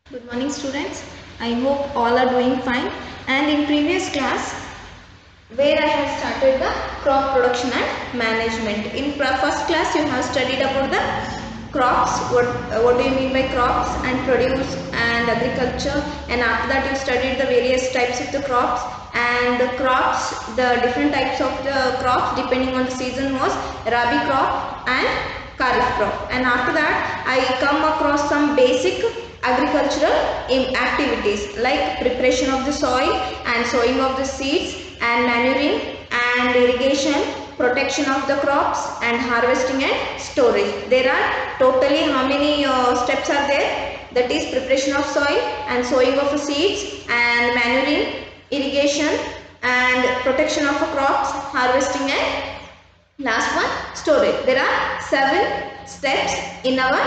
Good morning students. I hope all are doing fine, and in previous class where I have started the crop production and management. In first class you have studied about the crops, what do you mean by crops and produce and agriculture, and after that you studied the various types of the crops, and the crops, the different types of the crops depending on the season was rabi crop and kharif crop. And after that I come across some basic agricultural activities like preparation of the soil and sowing of the seeds and manuring and irrigation, protection of the crops and harvesting and storage. There are totally how many steps are there? That is preparation of soil and sowing of the seeds and manuring, irrigation and protection of the crops, harvesting and last one storage. There are 7 steps in our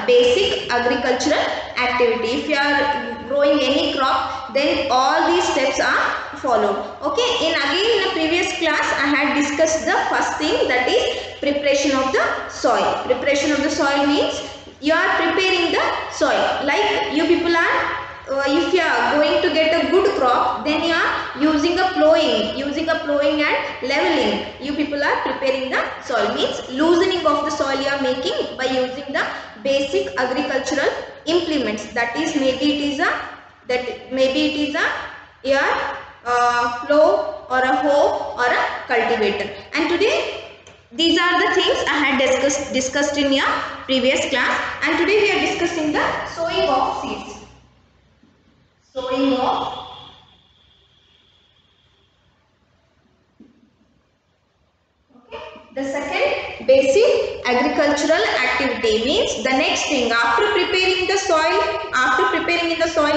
basic agricultural activity. If you are growing any crop, then all these steps are followed. Okay, in a previous class I had discussed the first thing, that is preparation of the soil. Preparation of the soil means you are preparing the soil. Like you people are if you are going to get a good crop, then you are using a plowing and leveling. You people are preparing the soil, means loosening of the soil you are making by using the basic agricultural implements. That is maybe it is a plow or a hoe or a cultivator. And today these are the things I had discussed in your previous class, and today we are discussing the sowing of seeds. Sowing of the second basic agricultural activity, means the next thing after preparing the soil,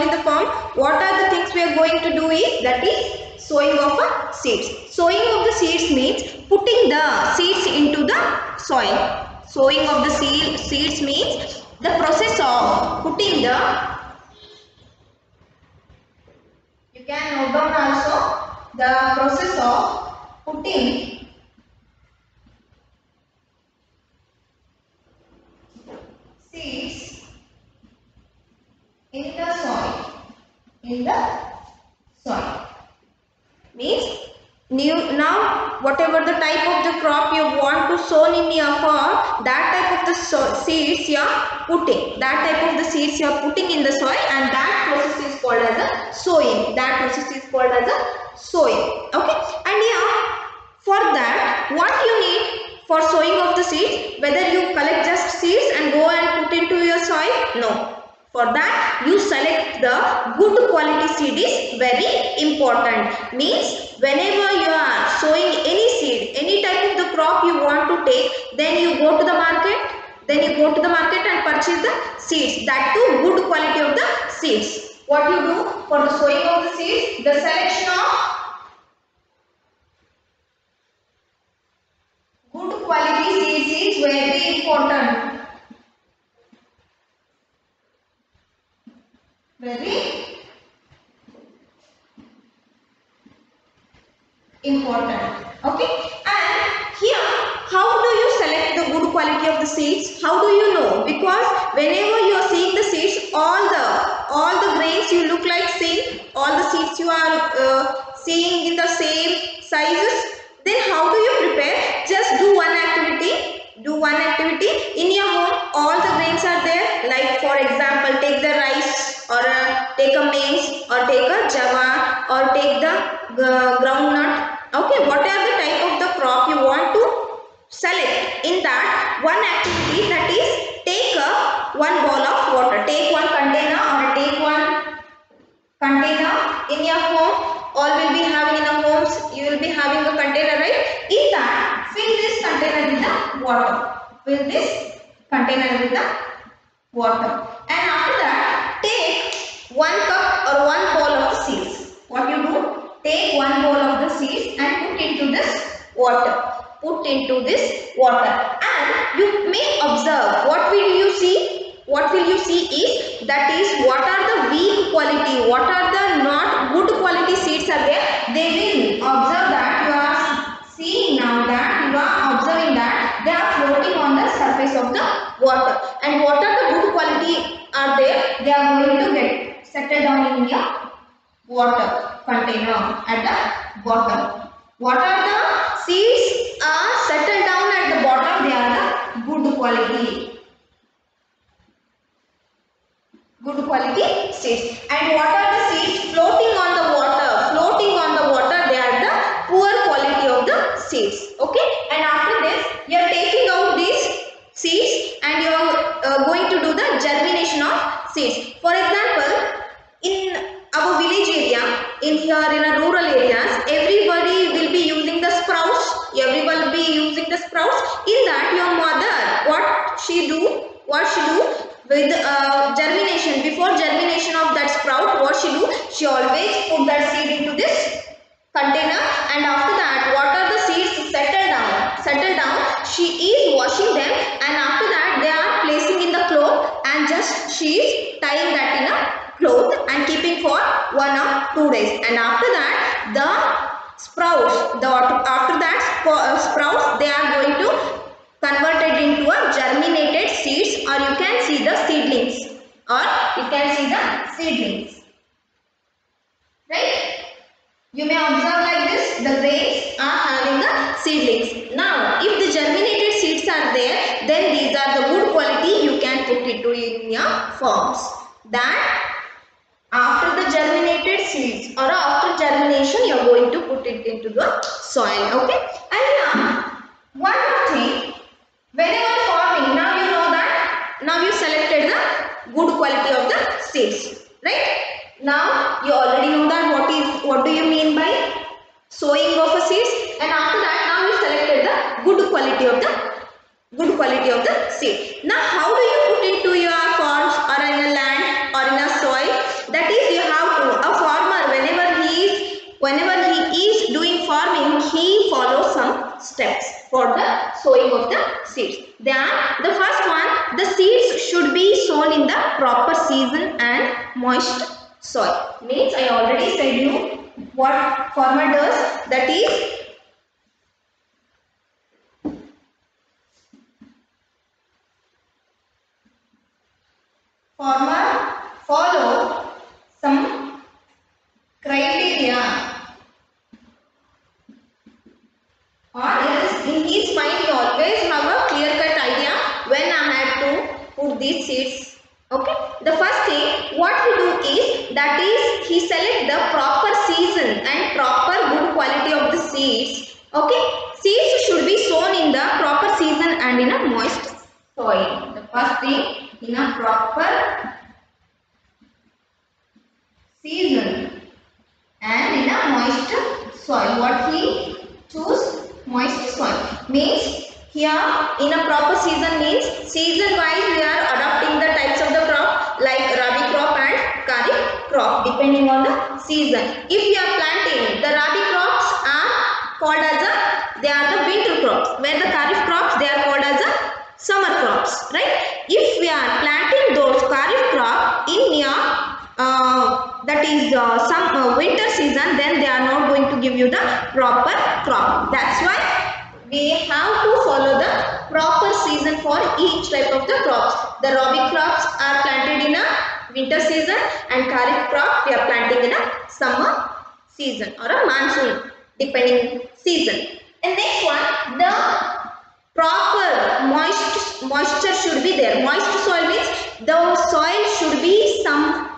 in the farm, what are the things we are going to do is, that is sowing of seeds. Sowing of the seeds means putting the seeds into the soil. Sowing of the seeds means the process of putting the, you can note down also, the process of putting seeds in the soil. Means now whatever the type of the crop you want to sow in your farm, that type of the seeds you are putting. In the soil, and that process is called as a sowing. Okay, and here for that what you need for sowing of the seeds, whether you collect just seeds and go and put into your soil? No. For that you select the good quality seed is very important. Means whenever you are sowing any seed, any type of the crop you want to take, then you go to the market. And purchase the seeds. That too good quality of the seeds. What you do for the sowing of the seeds? The selection of good quality seeds is very important. Very important. Okay, and here how do you select the good quality of the seeds? How do you know? Because whenever you are seeing the seeds, all the grains you look like same, all the seeds you are seeing in the same sizes, then how do you prepare? Just do one activity. In your home all the grains are there. Like for example, take the rice, or take a maize, or take a java, or take the groundnut. Okay, what are the type of the crop you want to select? In that one activity, that is take one bowl of water, take one container, or take one container in your home. All will be having in the homes, you will be having a container, right? In that, fill this container with the water. And after that, take 1 cup or 1 bowl of the seeds. What you do? Take 1 bowl of the seeds and put into this water. And you may observe, what will you see? Is, that is, what are the weak quality, what are the not good quality seeds are there. They will observe that you are seeing now, that you are observing that they are floating on the surface of the water. And what are the good quality are there, they are going to get settled down in a water container at the bottom. What are the seeds are settled down at the bottom? They are the good quality. Good quality seeds. And what are the seeds floating on the water? Floating on the water, they are the poor quality of the seeds. Okay. And after this, you are taking out these seeds and you are going to do the germination of seeds. For example, in our village area, in a rural areas, everybody will be using the sprouts. Everyone will be using the sprouts. In that, your mother, what she do with germination, before germination of that sprout, what she do? She always put that seed into this container, and after that, what are the seeds settle down, she is washing them, and after that they are placing in the cloth, and just she is tying that in a cloth and keeping for 1 or 2 days, and after that the sprouts, sprouts, they are going to converted into a germinated seeds, or you can see the seedlings, right? You may observe like this, the grains are having the seedlings. Now, if the germinated seeds are there, then these are the good quality, you can put it in your farms. That after the germinated seeds or after germination, you are going to put it into the soil. Okay. And now, one more thing. Whenever farming, now you know that, now you selected the good quality of the seeds, right? Now you already know that what do you mean by sowing of a seeds, and after that now you selected the good quality of the seed. Now how do you put into your farms or in a land or in a soil? That is, you have to, a farmer whenever he is doing farming, he follows some steps for the sowing of the seeds. Then the first one, the seeds should be sown in the proper season and moist soil. Means I already said you what farmer does, that is farmer follow some criteria, or else in his mind he always have a clear cut idea when I have to put these seeds. Okay, the first thing what he do is, that is, he select the proper season and proper good quality of the seeds. Okay, seeds should be sown in the proper season and in a moist soil. The first thing, in a proper season and in a moist soil. What he choose? Moist soil. Means here in a proper season means season wise we are adopting the types of the crop like rabi crop and kharif crop depending on the season. If we are planting, the rabi crops are called as they are the winter crops, where the kharif crops, they are called as summer crops, right? If we are planting those kharif crop in that is some winter season, then they are not going to give you the proper crop. That's why we have to follow the proper season for each type of the crops. The rabi crops are planted in a winter season, and kharif crop we are planting in a summer season or a monsoon depending season. And next one, the proper moisture should be there. Moist soil means the soil should be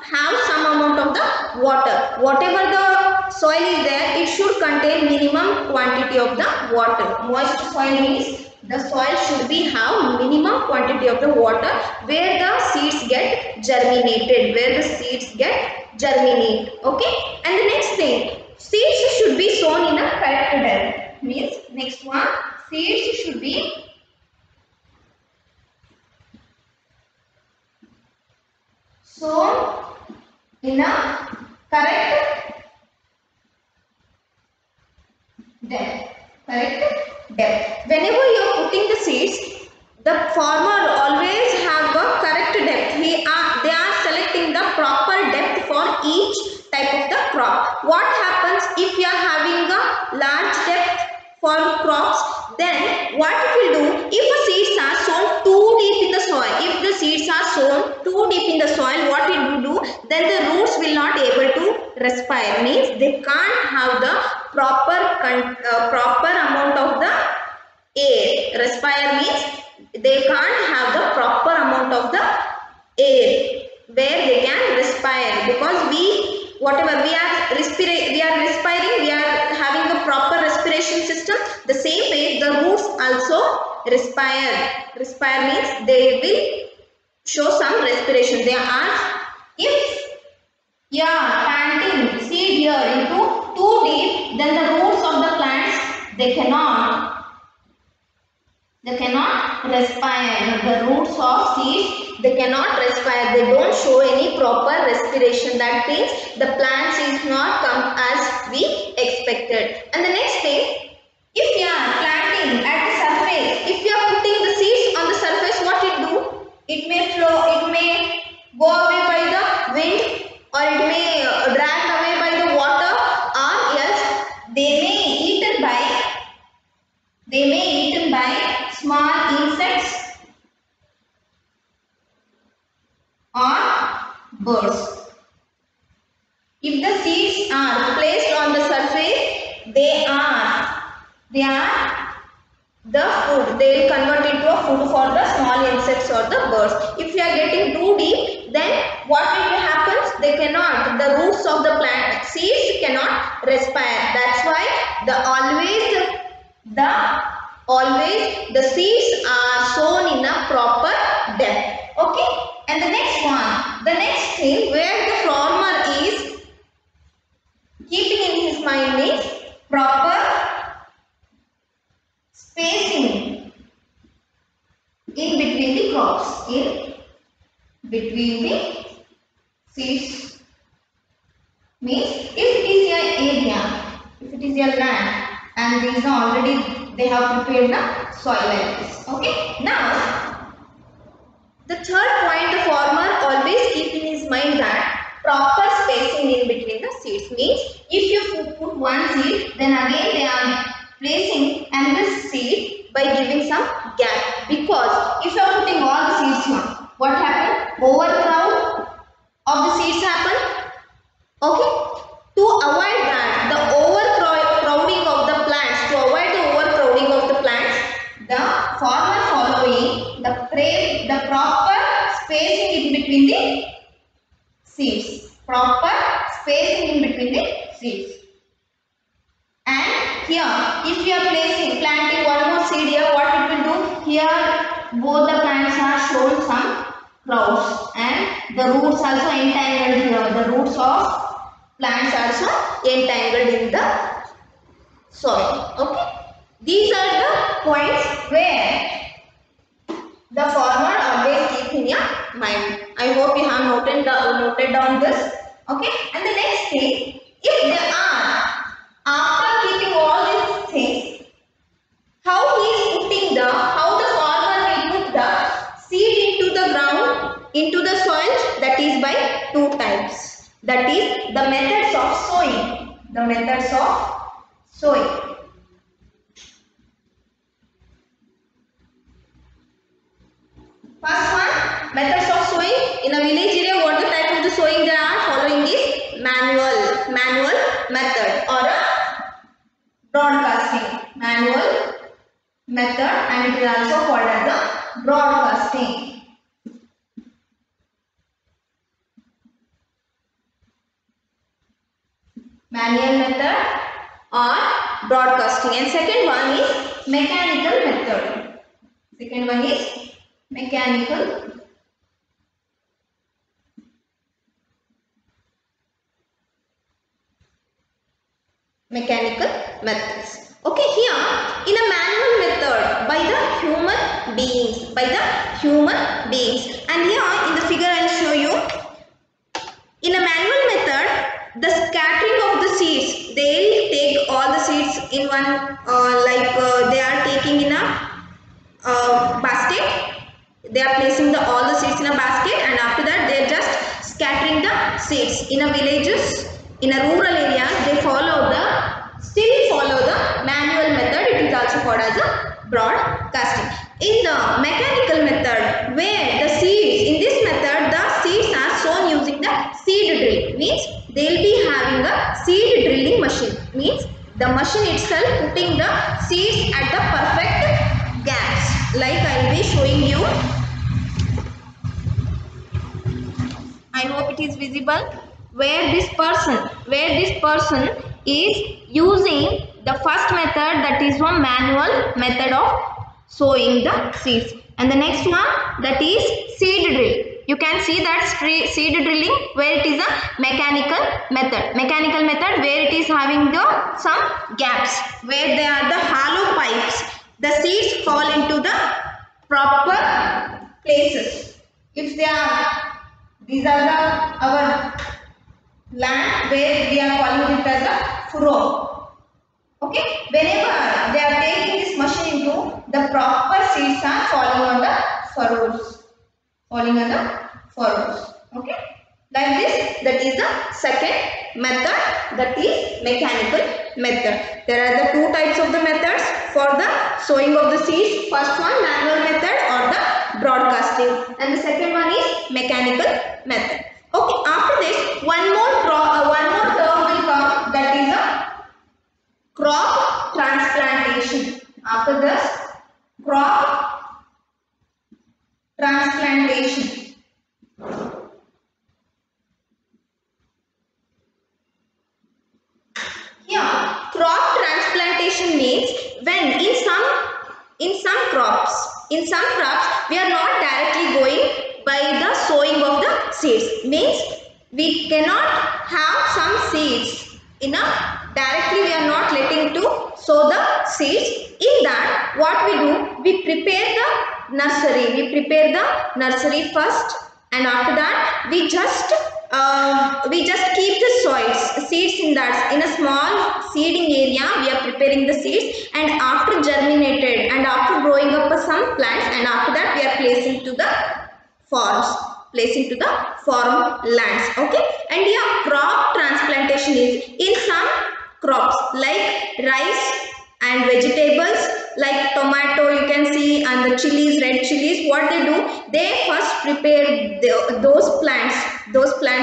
have some amount of the water. Whatever the soil is there, it should contain minimum quantity of the water. Moist soil means the soil should be have minimum quantity of the water where the seeds get germinated, Okay, and the next thing, seeds should be sown in a correct depth. Means next one, seeds should be sown in a correct depth. Whenever you are putting the seeds, the farmer always have a correct depth. They are selecting the proper depth for each type of the crop. What happens if you are having a large depth for crops? Then what it will do, if the seeds are sown too deep in the soil, if the seeds are sown too too deep in the soil, what it will do? Then the roots will not able to respire. Means they can't have the proper amount of the air. Respire means they can't have the proper amount of the air where they can respire, because whatever we are respiring, we are having a proper respiration system. The same way the roots also respire means they will show some respiration. They are, if you are planting seed here into too deep, then the roots of the plants they cannot respire. The roots of seeds, they cannot respire. They don't show any proper respiration. That means the plants is not come as we expected. And the next thing, if you are planting at the surface, if you are putting the seeds on the surface, what it do? It may flow, it may go away by the wind, or it may drag away by the water, or else they may eaten by small insects or birds. If the seeds are placed on the surface, they are the food. They will convert into a food for the small insects or the birds. If you are getting too deep, then what will happen? They cannot. The roots of the plant seeds cannot respire. That's why always the seeds are sown in a proper depth. Okay. And the next one, the next thing where the farmer is keeping in his mind is proper spacing in between the crops, in between the seeds. Means if it is your area, if it is your land, and these are already they have prepared the soil like this. Okay. Now the third point, the farmer always keep in his mind that proper spacing in between the seeds. Means if you put one seed, then again they are placing another seed by giving some gap. Because if you are putting all the seeds here, what happen? Overcrowd of the seeds happen. Okay. To avoid that, the overcrowding of the plants, the farmer following the proper spacing in between the seeds. Proper spacing in between the seeds. And here, if you are planting one more seed here, what it will do? Here, both the plants are shown some crowds, and the roots also entangled here. The roots of plants also entangled in the soil. Okay. These are the points where the farmer always keep in your mind. I hope you have noted down this. Okay. And the next thing, if they are after keeping all these things, how the farmer will put the seed into the ground, into the soil, that is by two types. That is the methods of sowing. The methods of sowing. First one, methods of sowing. In a village area, what the type of the sowing they are following is manual method or a broadcasting. Manual method, and it is also called as the broadcasting. Manual method or broadcasting. And second one is mechanical method. Second one is mechanical methods. Okay, here in a manual method by the human beings, and here in the figure I will show you. In a manual method, the scattering of the seeds, they will take all the seeds in one, they are taking in a basket. They are placing all the seeds in a basket, and after that they are just scattering the seeds. In a villages, in a rural area, they still follow the manual method. It is also called as a broadcasting. In the mechanical method, where the seeds, in this method, the The machine itself putting the seeds at the perfect gaps. Like I will be showing you. I hope it is visible. Where this person is using the first method, that is one manual method of sowing the seeds, and the next one, that is seed drill. You can see that seed drilling where it is a mechanical method where it is having the some gaps where they are the hollow pipes. The seeds fall into the proper places. If they are, these are the our land where we are calling it as a furrow. Okay, whenever they are taking this machine into, the proper seeds are falling on the furrows. Okay, like this. That is the second method, that is mechanical method. There are the two types of the methods for the sowing of the seeds. First one, manual method or the broadcasting, and the second one is mechanical method. Okay, after this, one more term will come, that is a crop transplantation. After this, crop transplantation. Here, crop transplantation means when in some crops we are not directly going by the sowing of the seeds. Means we cannot have some seeds in a directly, we are not letting to sow the seeds. In that, what we do, we prepare the nursery first, and after that we just keep the seeds in that, in a small seeding area. We are preparing the seeds, and after germinated and after growing up some plants, and after that we are placing to the farm lands. Okay, and here crop transplantation is in some crops like rice and vegetables like tomato, you can see, and the chilies, red chilies. What they do, they first prepare those plants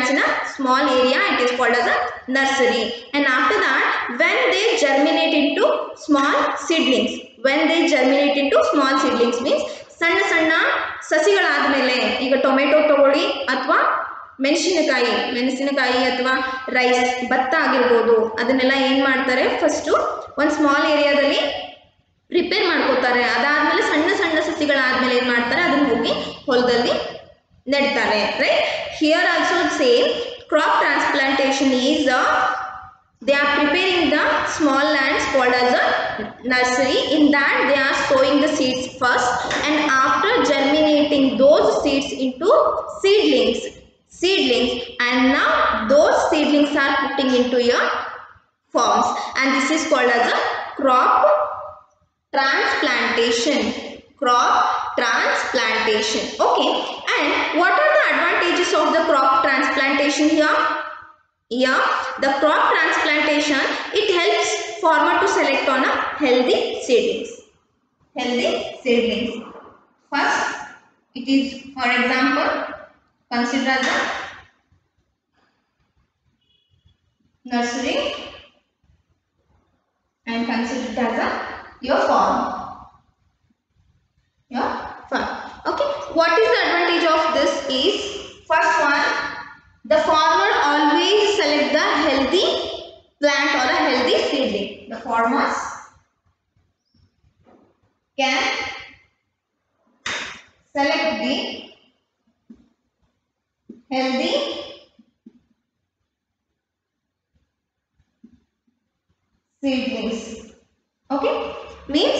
in a small area. It is called as a nursery, and after that when they germinate into small seedlings means ಸಣ್ಣ ಸಸಿಗಳಾದ್ಮೇಲೆ, ಈಗ tomato ತಗೊಳ್ಳಿ ಅಥವಾ ಮೆಣಸಿನಕಾಯಿ ಅಥವಾ rice, ಭತ್ತ ಆಗಿರ್ಬೋದು, ಅದನ್ನೆಲ್ಲ ಏನು ಮಾಡ್ತಾರೆ, ಫಸ್ಟು ಒಂದು ಸ್ಮಾಲ್ ಏರಿಯಾದಲ್ಲಿ ಪ್ರಿಪೇರ್ ಮಾಡ್ಕೋತಾರೆ. ಅದಾದಮೇಲೆ ಸಣ್ಣ ಸಸಿಗಳಾದ್ಮೇಲೆ ಏನು ಮಾಡ್ತಾರೆ, ಅದನ್ನು ಹೋಗಿ ಹೊಲದಲ್ಲಿ ನೆಡ್ತಾರೆ. Right, here also same crop transplantation is they are preparing the small lands called as a nursery. In that they are sowing the seeds first, and after germinating those seeds into seedlings, and now those seedlings are putting into your forms, and this is called as a crop transplantation. Okay, and what are the advantages of the crop transplantation here? Here, the crop transplantation, it helps farmer to select on a healthy seedlings. First, it is, for example, consider as a nursery and consider it as a your farm. Okay, what is the advantage of this is, first one, the farmer always select the healthy plant or a healthy seedling. The farmers can select the healthy seedlings. Okay, means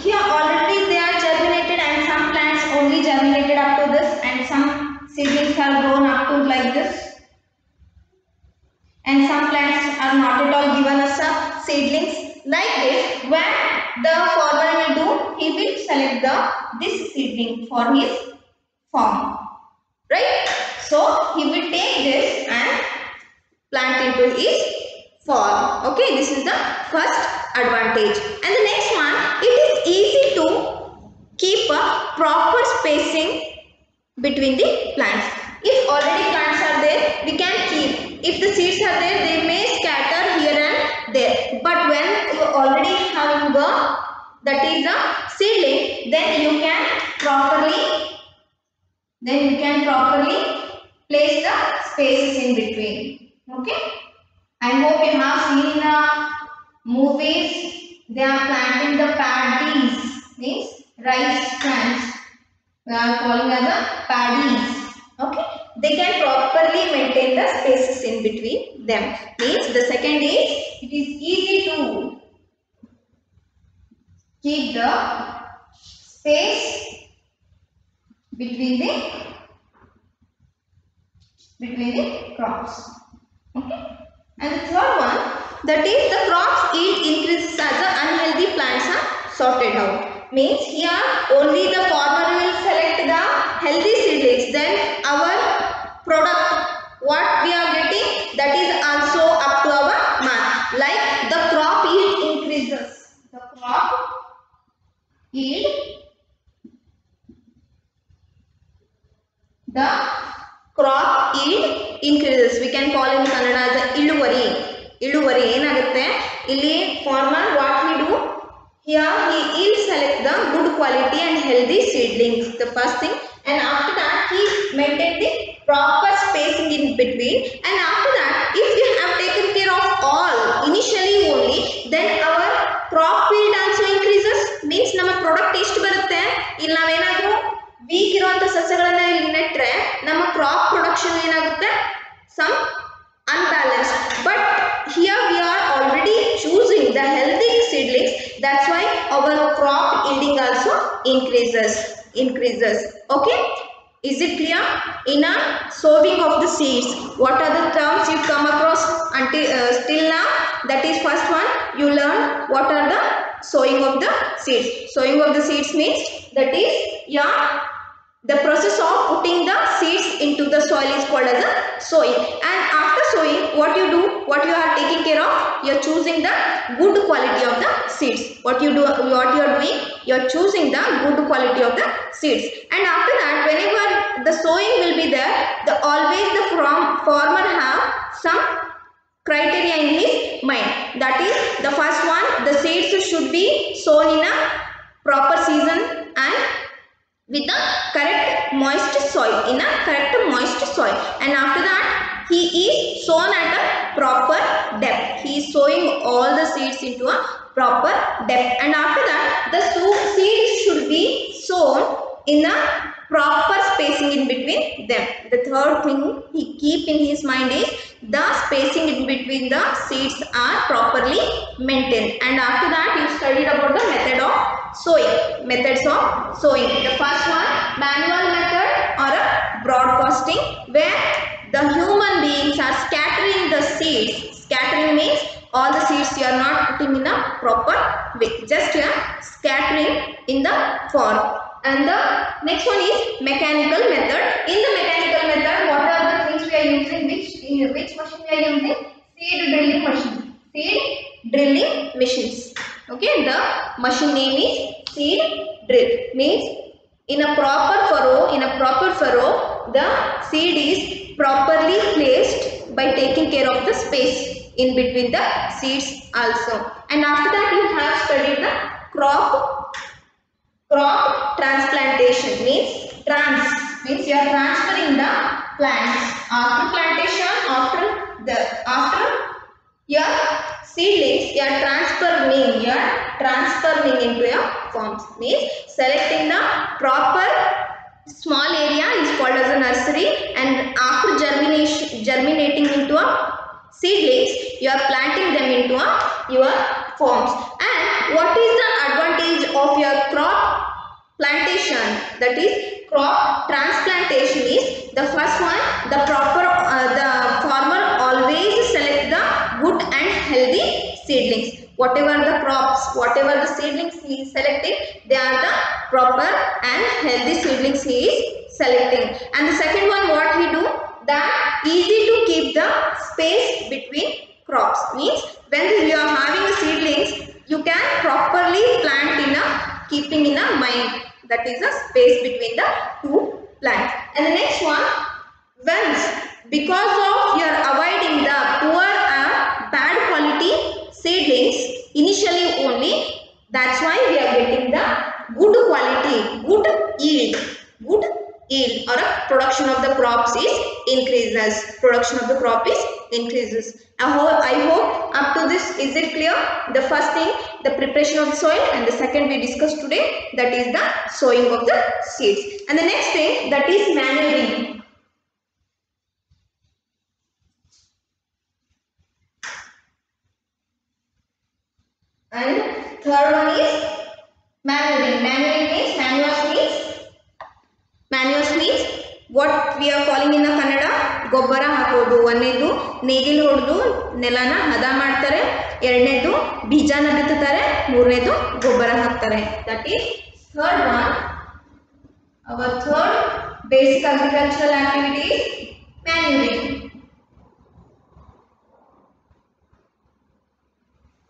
here already they are germinated, and some plants only germinated up to this, and some seedlings are grown up to like this, and some plants are not at all given us a seedlings like this. When the farmer will do, he will select this seedling for his farm, right? So he will take this and plant into his farm. Okay, this is the first advantage. And the next one, it is easy to keep a proper spacing between the plants. If already plants are there, we can keep. If the seeds are there, they may scatter here and there. But when then you can properly place the spaces in between. Okay. I hope you have seen in the movies, they are planting the paddies, means rice plants. We are calling as a paddies. Okay. They can properly maintain the spaces in between them. Means the second is, it is easy to keep the space between the crops. Okay. And the third one, that is the crops yield increases as the unhealthy plants are sorted out. Means here only the farmer will select the healthy seedlings. Then our product, what we are getting, that is also up to our mark. Like the crop yield increases. The crop yield, the crop yield increases. We can call in Kannada as iluvari. Iluvari ಏನಾಗುತ್ತೆ ಇಲ್ಲಿ farmer what he do, here he will select the good quality and healthy seedlings, the first thing, and after that he maintain the proper spacing in between, and after that if we have taken care of all initially only, then our crop yield also increases. Means ನಮ್ಮ product ಎಷ್ಟು ಬರುತ್ತೆ, ಇಲ್ಲಿ ನಾವೇನಾದರೂ weak ಇರುವಂತ ಸಸ್ಯಗಳನ್ನ ಇಲ್ಲಿ ನೆಟ್ರೆ ನಮ್ಮ ಕ್ರಾಪ್ ಪ್ರೊಡಕ್ಷನ್ ಏನಾಗುತ್ತೆ, some unbalanced. But here we are already choosing the healthy seedlings, that's why our crop yielding also increases. Okay, is it clear? In a sowing of the seeds, what are the terms you come across until still now? That is first one, you learn what are the sowing of the seeds. Sowing of the seeds means that is, yeah, the process of putting the seeds into the soil is called as a sowing. And after sowing, what you do, what you are taking care of, you are choosing the good quality of the seeds. What you are doing, you are choosing the good quality of the seeds. And after that, whenever the sowing will be there, always the farmer have some criteria in his mind. That is, the first one, the seeds should be sown in a proper season and with the correct moist soil, in a correct moist soil. And after that, he is sown at a proper depth. He is sowing all the seeds into a proper depth. And after that, the seeds should be sown in a proper spacing in between them. The third thing he keep in his mind is the spacing in between the seeds are properly maintained. And after that, you studied about the method of sowing, methods of sowing. The first one, manual method or a broadcasting, where the human beings are scattering the seeds. Scattering means all the seeds you are not putting in a proper way, just you are scattering in the form. And the next one is mechanical method. In the mechanical method, what are the things we are using? Which machine we are using? Seed drilling machine. Seed drilling machines. Okay, the machine name is seed drill. Means in a proper furrow, the seed is properly placed by taking care of the space in between the seeds also. And after that, you have studied the crop transplantation. Means means you are transferring the plants after plantation, after your seedlings, you are transferring into your forms. Means selecting the proper small area is called as a nursery, and after germinating into a seedlings, you are planting them into your forms. And what is the advantage of your crop plantation, that is crop transplantation, is the first one, the farmer always select the good and healthy seedlings. Whatever the crops, whatever the seedlings he is selecting, they are the proper and healthy seedlings he is selecting. And the second one, what he do, that easy to keep the space between crops. Means when you are having the seedlings, you can properly plant in a keeping in a mind, that is the space between the two plants. And the next one, once because of your avoiding the poor and bad quality seedlings initially only, that's why we are getting the good quality, good yield or a crops is increases. Production of the crop is increases. I hope up to this is it clear? The first thing, the preparation of the soil, and the second we discussed today, that is the sowing of the seeds. And the next thing, that is manuring. And third one is manuring. Manures means what we are calling in the Kannada ಗೊಬ್ಬರ ಹಾಕೋದು. ಒಂದನೇದು ನೇಗಿಲು ಹೊಡೆದು ನೆಲನ ಹದ ಮಾಡ್ತಾರೆ, ಎರಡನೇದು ಬೀಜನ ಬಿತ್ತುತ್ತಾರೆ, ಮೂರನೇದು ಗೊಬ್ಬರ ಹಾಕ್ತಾರೆ. That is third one. Our third basic agricultural activity is manuring.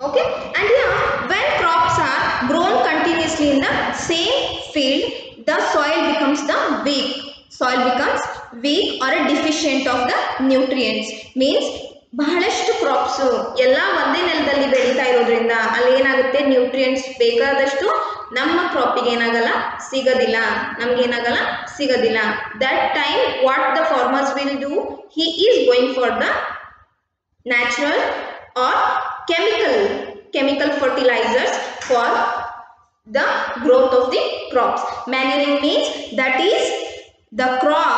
Okay, and here when crops are grown continuously in the same field, the soil becomes weak or a deficient of the nutrients. Means ಬಹಳಷ್ಟು crops ಎಲ್ಲ ಒಂದೇ ನೆಲದಲ್ಲಿ ಬೆಳೀತಾ ಇರೋದ್ರಿಂದ ಅಲ್ಲಿ ಏನಾಗುತ್ತೆ, nutrients ಬೇಕಾದಷ್ಟು ನಮ್ಮ ಕ್ರಾಪಿಗೆ ಏನಾಗಲ್ಲ, ಸಿಗೋದಿಲ್ಲ. That time what the farmers will do, he is going for the natural or chemical fertilizers for the growth of the crops. Manuring means that is the crop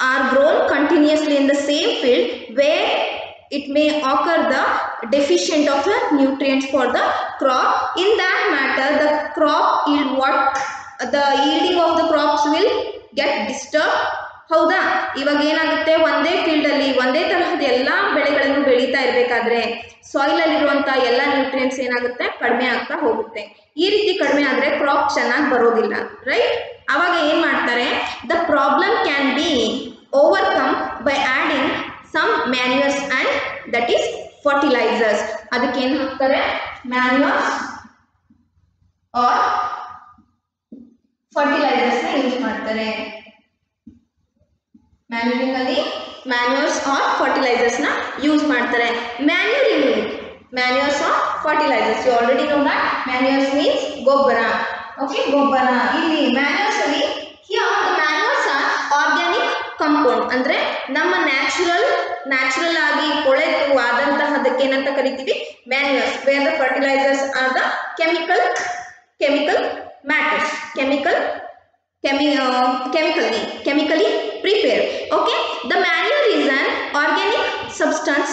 are grown continuously in the same field where it may occur the deficient of the nutrients for the crop. In that matter, the crop yield the yielding of the crops will get disturbed. ಹೌದಾ? ಇವಾಗ ಏನಾಗುತ್ತೆ, ಒಂದೇ field ಅಲ್ಲಿ ಒಂದೇ ತರಹದ ಎಲ್ಲಾ ಬೆಳೆಗಳನ್ನು ಬೆಳೀತಾ ಇರಬೇಕಾದ್ರೆ ಸಾಯಿಲ್ ಅಲ್ಲಿ ಇರುವಂತ ಎಲ್ಲಾ ನ್ಯೂಟ್ರಿಯೆಂಟ್ಸ್ ಏನಾಗುತ್ತೆ, ಕಡಿಮೆ ಆಗ್ತಾ ಹೋಗುತ್ತೆ. ಈ ರೀತಿ ಕಡಿಮೆ ಆದ್ರೆ ಕ್ರಾಪ್ ಚೆನ್ನಾಗಿ ಬರೋದಿಲ್ಲ, ರೈಟ್? ಅವಾಗ ಏನ್ ಮಾಡ್ತಾರೆ, the problem can be overcome by adding some manures and that is fertilizers. ಅದಕ್ಕೆ ಏನು ಹಾಕ್ತಾರೆ, manures or fertilizers ನ ಯೂಸ್ ಮಾಡ್ತಾರೆ. ಮ್ಯಾನ್ಯೂರಿಂಗ್ ಅಲ್ಲಿ manures or fertilizers ನ ಯೂಸ್ ಮಾಡ್ತಾರೆ. manures or fertilizers, you already know that manures means ಗೊಬ್ಬರ. Okay, ಗೊಬ್ಬರ. ಇಲ್ಲಿ manures ಅಲ್ಲಿ here the manures are organic compound, ಅಂದ್ರೆ ನಮ್ಮ ನ್ಯಾಚುರಲ್ ಆಗಿ ಕೊಳೆತು ಆದಂತಹದಕ್ಕೆ ಏನಂತ ಕರಿತೀವಿ, manures. Where the fertilizers are the chemical matters, chemically prepared. Okay, the manure is an organic substance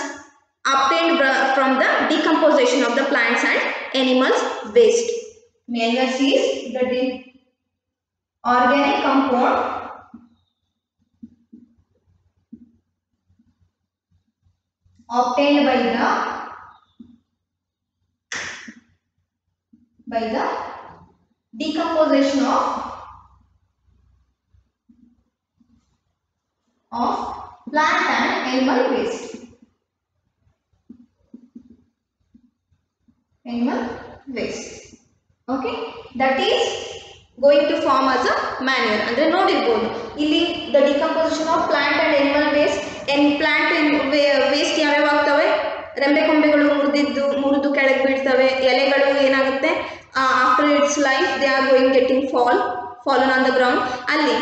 obtained from the decomposition of the plants and animals waste. Manure is the organic compound obtained by the decomposition of plant and animal waste. Okay, that is going to form as a manure. ಅಂದ್ರೆ ನೋಡಿರಬಹುದು ಇಲ್ಲಿ the decomposition of plant and animal waste. plant waste ಯಾವ್ಯಾವ ಆಗ್ತವೆ, ರೆಂಬೆ ಕೊಂಬೆಗಳು ಮುರಿದು ಕೆಳಗೆ ಬೀಳ್ತವೆ, ಎಲೆಗಳು ಏನಾಗುತ್ತೆ, after its life they are fallen on the ground. ಅಲ್ಲಿ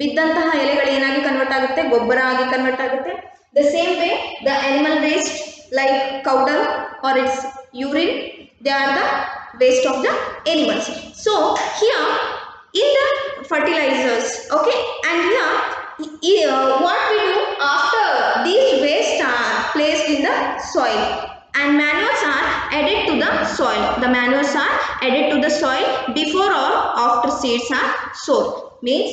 ಬಿದ್ದಂತಹ ಎಲೆಗಳು ಏನಾಗಿ ಕನ್ವರ್ಟ್ ಆಗುತ್ತೆ, ಗೊಬ್ಬರ ಆಗಿ ಕನ್ವರ್ಟ್ ಆಗುತ್ತೆ. The same way the animal waste like cow dung or its urine, they are the waste of the animals. So here in the fertilizers, okay, and here what we do after these waste are placed in the soil and manures are added to the soil. The manures are added to the soil before or after seeds are sown. Means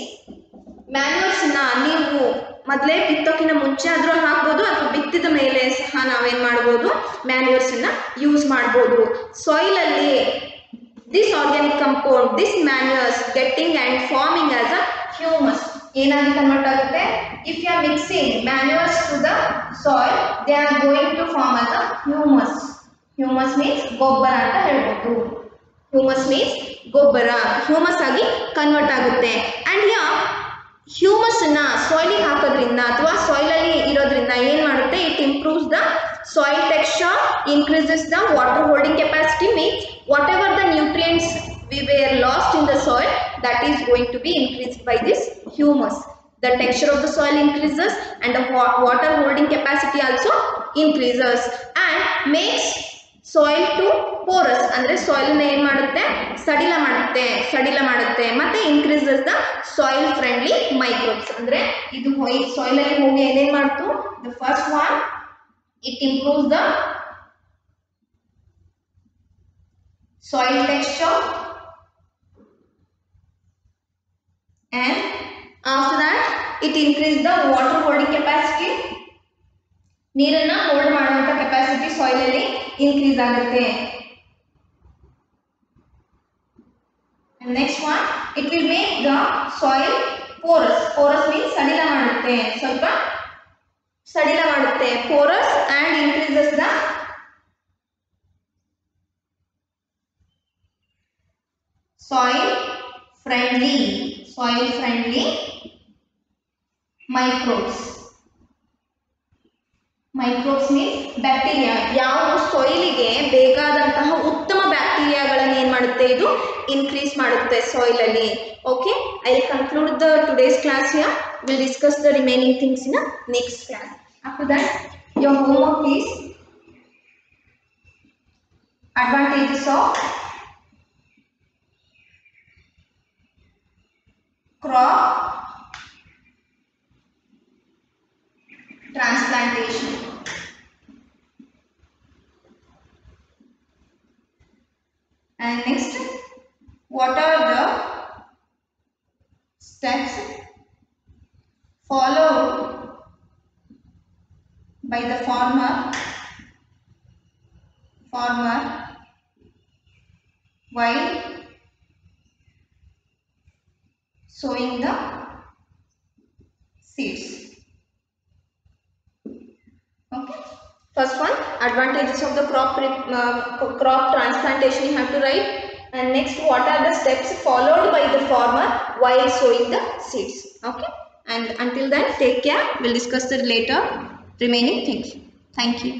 manures na ನೀವು ಮೊದಲೇ ಬಿತ್ತೋಕಿನ ಮುಂಚೆ ಆದ್ರೂ ಹಾಕ್ಬೋದು ಅಥವಾ ಬಿತ್ತಿದ ಮೇಲೆ ಸಹ ನಾವೇನ್ ಮಾಡಬಹುದು, manures ನ ಯೂಸ್ ಮಾಡಬಹುದು. ಸಾಯಿಲ್ ಅಲ್ಲಿ this organic compound, this manures getting and forming as a humus. ಏನಾಗಿ ಕನ್ವರ್ಟ್ ಆಗುತ್ತೆ, if you are mixing manures to the soil, they are going to form as a humus. Humus means ಗೊಬ್ಬರ ಅಂತ ಹೇಳ್ಬೋದು. Humus means ಗೊಬ್ಬರ, humus ಆಗಿ convert ಆಗುತ್ತೆ. And here humus ನ soil ಗೆ ಹಾಕೋದ್ರಿಂದ ಅಥವಾ soil ಅಲ್ಲಿ ಇರೋದ್ರಿಂದ ಏನ್ ಮಾಡುತ್ತೆ, it improves the soil texture, increases the water holding capacity. Means whatever the nutrients we were lost in the soil, that is going to be increased by this humus. The texture of the soil increases and the water holding capacity also increases and makes soil to porous. ಅಂದ್ರೆ soil ನ ಏನು ಮಾಡುತ್ತೆ, ಸಡಿಲ ಮಾಡುತ್ತೆ ಮತ್ತೆ increases the soil friendly microbes. ಅಂದ್ರೆ ಇದು soil ಅಲ್ಲಿ ಹೋಗಿ ಏನೇನ್ ಮಾಡ್ತು, the first one, it improves the soil texture, and after that it increases the water holding capacity. ನೀರನ್ನ ಹೋಲ್ಡ್ ಮಾಡುವಂತ ಕೆಪಾಸಿಟಿ ಸಾಯಿಲ್ ಅಲ್ಲಿ ಇನ್ಕ್ರೀಸ್ ಆಗುತ್ತೆ. And next one, it will make the soil porous. Porous means ಸಡಿಲ ಮಾಡುತ್ತೆ, ಸ್ವಲ್ಪ ಸಡಿಲ ಮಾಡುತ್ತೆ. Porous and increases the soil friendly microbes. Microbes means bacteria. ಯಾವ ಸಾಯಿಲಿಗೆ ಬೇಕಾದಂತಹ ಉತ್ತಮ ಬ್ಯಾಕ್ಟೀರಿಯಾಗಳನ್ನು ಏನು ಮಾಡುತ್ತೆ, ಇದು ಇನ್ಕ್ರೀಸ್ ಮಾಡುತ್ತೆ ಸಾಯಿಲ್ ಅಲ್ಲಿ. Okay, I will conclude the today's class here. Will discuss the remaining things in next class. After that your homework is advantages of crop transplantation. And next, what are the steps followed by the farmer while sowing the seeds. Okay, first one, advantages of the crop transplantation you have to write, and next, what are the steps followed by the farmer while sowing the seeds. Okay, and until then, take care. We'll discuss the later remaining things. Thank you.